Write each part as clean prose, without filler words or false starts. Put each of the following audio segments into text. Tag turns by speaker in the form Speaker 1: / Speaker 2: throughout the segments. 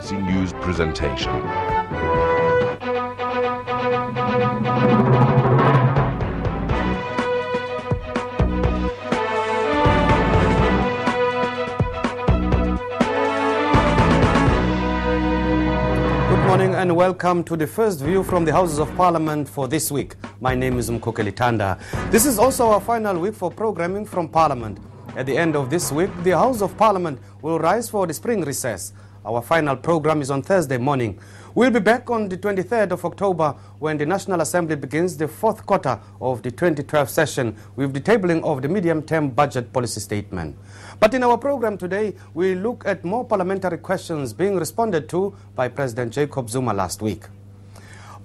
Speaker 1: News presentation.
Speaker 2: Good morning and welcome to the first view from the Houses of Parliament for this week. My name is Mkokeli Tanda. This is also our final week for programming from Parliament. At the end of this week, the House of Parliament will rise for the spring recess. Our final program is on Thursday morning. We'll be back on the 23rd of October when the National Assembly begins the fourth quarter of the 2012 session with the tabling of the medium-term budget policy statement. But in our program today, we look at more parliamentary questions being responded to by President Jacob Zuma last week.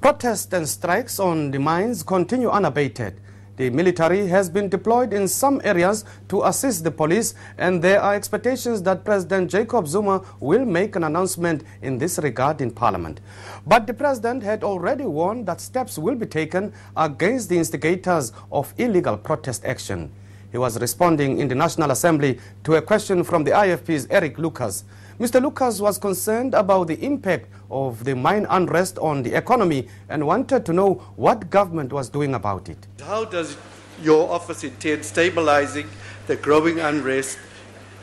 Speaker 2: Protests and strikes on the mines continue unabated. The military has been deployed in some areas to assist the police, and there are expectations that President Jacob Zuma will make an announcement in this regard in Parliament. But the President had already warned that steps will be taken against the instigators of illegal protest action. He was responding in the National Assembly to a question from the IFP's Eric Lucas. Mr. Lucas was concerned about the impact of the mine unrest on the economy and wanted to know what government was doing about it.
Speaker 3: How does your office intend stabilizing the growing unrest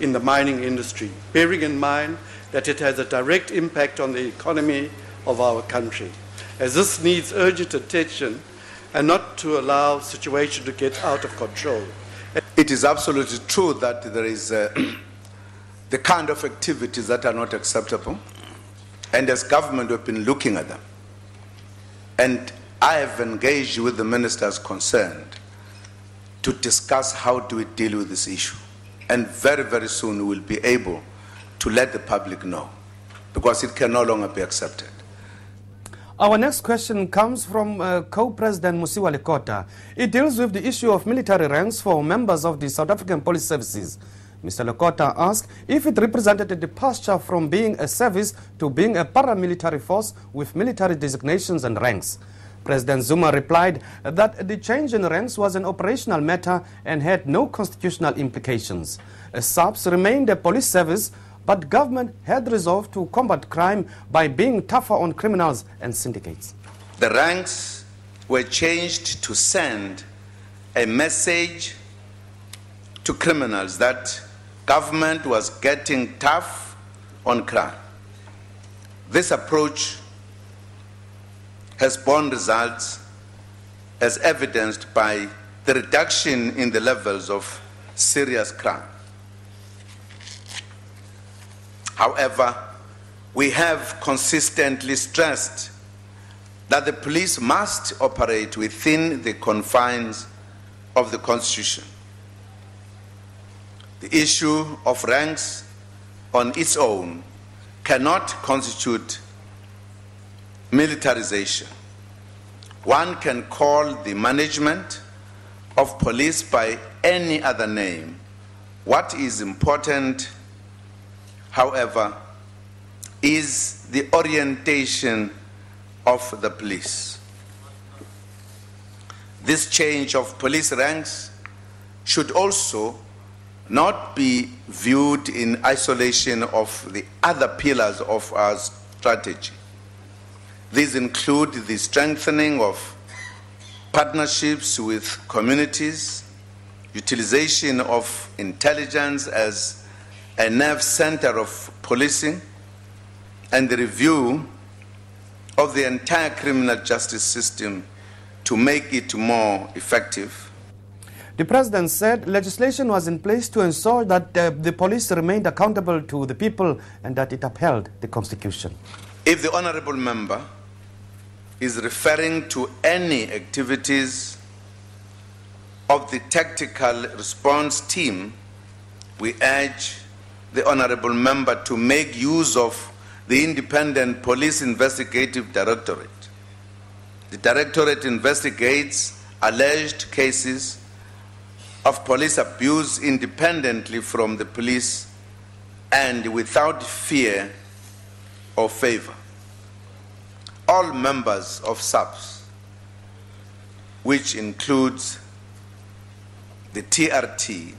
Speaker 3: in the mining industry, bearing in mind that it has a direct impact on the economy of our country, as this needs urgent attention and not to allow the situation to get out of control?
Speaker 4: It is absolutely true that there is the kind of activities that are not acceptable, and as government we've been looking at them. And I have engaged with the ministers concerned to discuss how do we deal with this issue. And very, very soon we will be able to let the public know, because it can no longer be accepted.
Speaker 2: Our next question comes from Co-President Musiwa Lekota. It deals with the issue of military ranks for members of the South African Police Services. Mr. Lekota asked if it represented a departure from being a service to being a paramilitary force with military designations and ranks. President Zuma replied that the change in ranks was an operational matter and had no constitutional implications. SAPS remained a police service, but government had resolved to combat crime by being tougher on criminals and syndicates.
Speaker 4: The ranks were changed to send a message to criminals that government was getting tough on crime. This approach has borne results as evidenced by the reduction in the levels of serious crime. However, we have consistently stressed that the police must operate within the confines of the Constitution. The issue of ranks on its own cannot constitute militarization. One can call the management of police by any other name. What is important, however, is the orientation of the police. This change of police ranks should also not be viewed in isolation of the other pillars of our strategy. These include the strengthening of partnerships with communities, utilization of intelligence as a nerve center of policing, and the review of the entire criminal justice system to make it more effective.
Speaker 2: The President said legislation was in place to ensure that the police remained accountable to the people and that it upheld the Constitution.
Speaker 4: If the honorable member is referring to any activities of the tactical response team, we urge the honorable member to make use of the Independent Police Investigative Directorate. The Directorate investigates alleged cases of police abuse independently from the police and without fear or favor. All members of SAPS, which includes the TRT,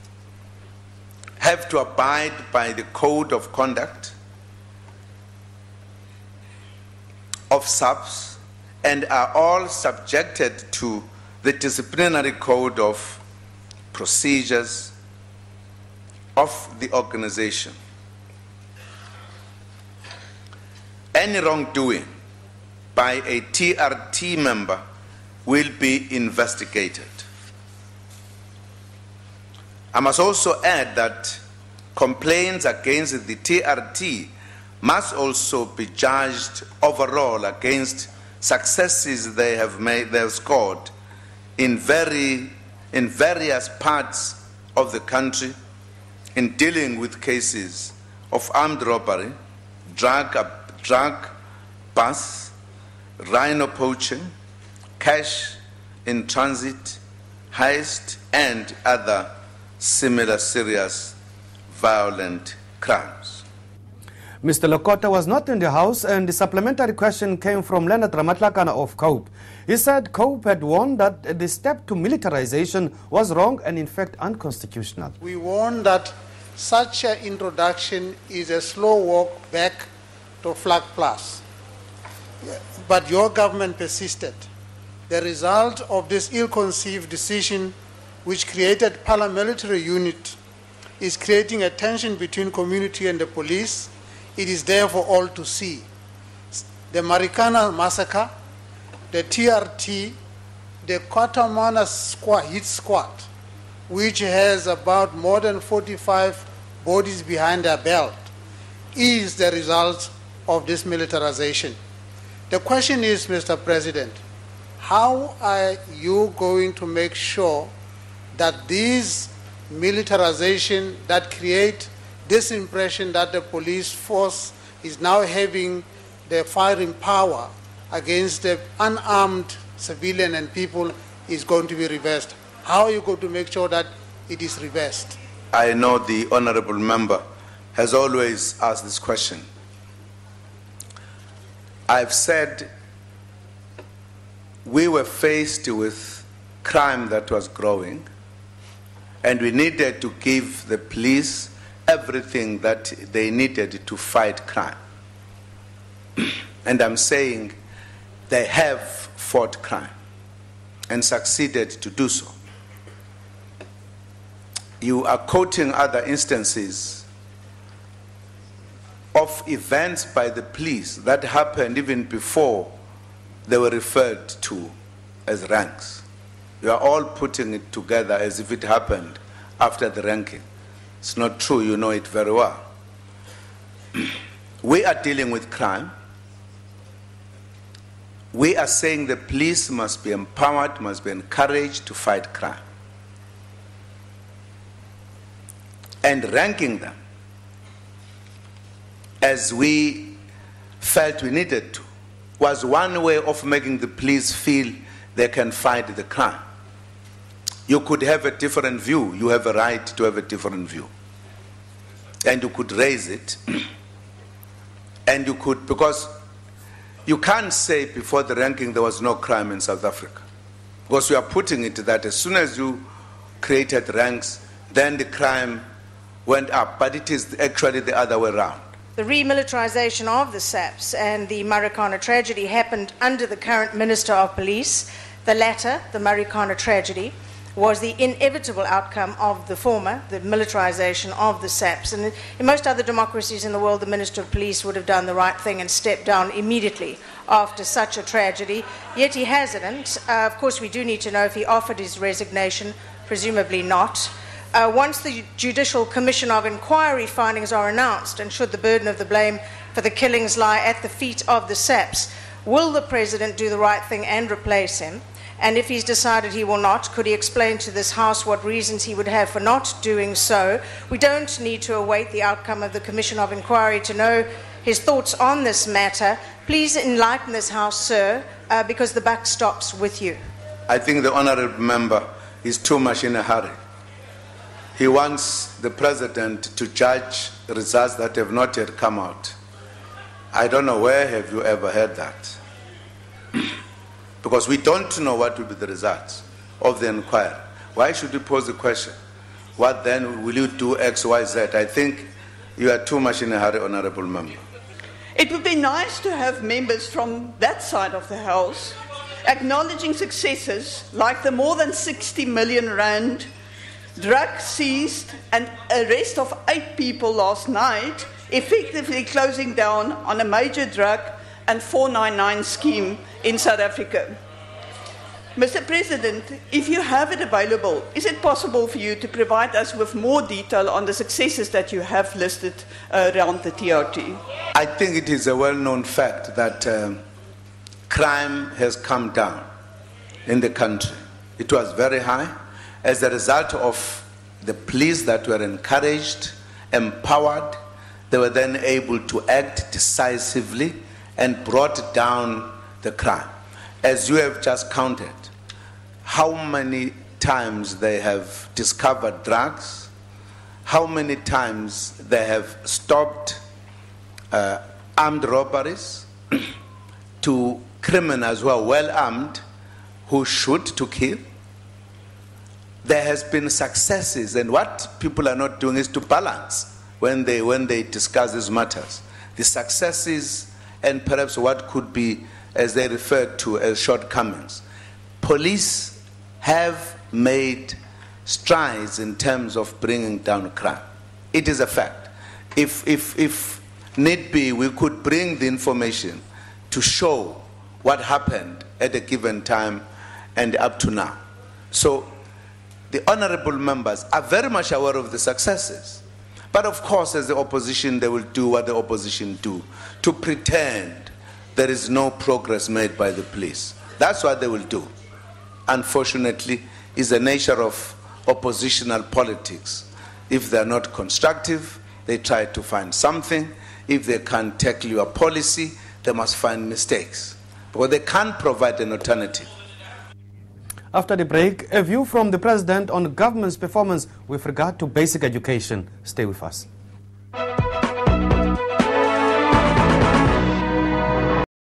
Speaker 4: have to abide by the code of conduct of SAPS and are all subjected to the disciplinary code of procedures of the organization. Any wrongdoing by a TRT member will be investigated. I must also add that complaints against the TRT must also be judged overall against successes they have scored in various parts of the country in dealing with cases of armed robbery, drug bust, rhino poaching, cash in transit, heist, and other similar serious violent crimes.
Speaker 2: Mr. Lokota was not in the House, and the supplementary question came from Leonard Ramatlakana of COPE. He said COPE had warned that the step to militarization was wrong and in fact unconstitutional.
Speaker 1: We warn that such an introduction is a slow walk back to Flag Plus. But your government persisted. The result of this ill-conceived decision, which created paramilitary unit, is creating a tension between community and the police. It is there for all to see. The Marikana massacre, the TRT, the Kwatamana hit squad, which has about more than 45 bodies behind their belt, is the result of this militarization. The question is, Mr. President, how are you going to make sure that these militarization that create this impression that the police force is now having the firing power against the unarmed civilian and people is going to be reversed? How are you going to make sure that it is reversed?
Speaker 4: I know the honorable member has always asked this question. I've said we were faced with crime that was growing, and we needed to give the police everything that they needed to fight crime. And I'm saying they have fought crime and succeeded to do so. You are quoting other instances of events by the police that happened even before they were referred to as ranks. You are all putting it together as if it happened after the ranking. It's not true, you know it very well. We are dealing with crime. We are saying the police must be empowered, must be encouraged to fight crime. And ranking them, as we felt we needed to, was one way of making the police feel they can fight the crime. You could have a different view. You have a right to have a different view. And you could raise it. And you could, because you can't say before the ranking there was no crime in South Africa. Because we are putting it that as soon as you created ranks, then the crime went up. But it is actually the other way around.
Speaker 5: The remilitarization of the SAPS and the Marikana tragedy happened under the current Minister of Police. The latter, the Marikana tragedy, was the inevitable outcome of the former, the militarization of the SAPS. And in most other democracies in the world, the Minister of Police would have done the right thing and stepped down immediately after such a tragedy. Yet he hasn't. Of course, we do need to know if he offered his resignation. Presumably not. Once the Judicial Commission of Inquiry findings are announced, and should the burden of the blame for the killings lie at the feet of the SAPS, will the President do the right thing and replace him? And if he's decided he will not, could he explain to this House what reasons he would have for not doing so? We don't need to await the outcome of the Commission of Inquiry to know his thoughts on this matter. Please enlighten this House, sir, because the buck stops with you.
Speaker 4: I think the honourable member is too much in a hurry. He wants the President to judge results that have not yet come out. I don't know, where have you ever heard that? Because we don't know what will be the results of the inquiry. Why should we pose the question? What then will you do X, Y, Z? I think you are too much in a hurry, honourable member.
Speaker 6: It would be nice to have members from that side of the House acknowledging successes like the more than 60 million rand drug seized and arrest of 8 people last night, effectively closing down on a major drug and 499 scheme in South Africa. Mr. President, if you have it available, is it possible for you to provide us with more detail on the successes that you have listed around the TRT?
Speaker 4: I think it is a well-known fact that crime has come down in the country. It was very high as a result of the police that were encouraged, empowered. They were then able to act decisively and brought down the crime. As you have just counted, how many times they have discovered drugs, how many times they have stopped armed robberies to criminals who are well armed, who shoot to kill. There has been successes, and what people are not doing is to balance when they discuss these matters. The successes and perhaps what could be, as they refer to, as shortcomings. Police have made strides in terms of bringing down crime. It is a fact. If need be, we could bring the information to show what happened at a given time and up to now. So the honorable members are very much aware of the successes. But of course, as the opposition, they will do what the opposition do, to pretend there is no progress made by the police. That's what they will do. Unfortunately, is the nature of oppositional politics. If they're not constructive, they try to find something. If they can't tackle your policy, they must find mistakes, because they can't provide an alternative.
Speaker 2: After the break, a view from the President on the government's performance with regard to basic education. Stay with us.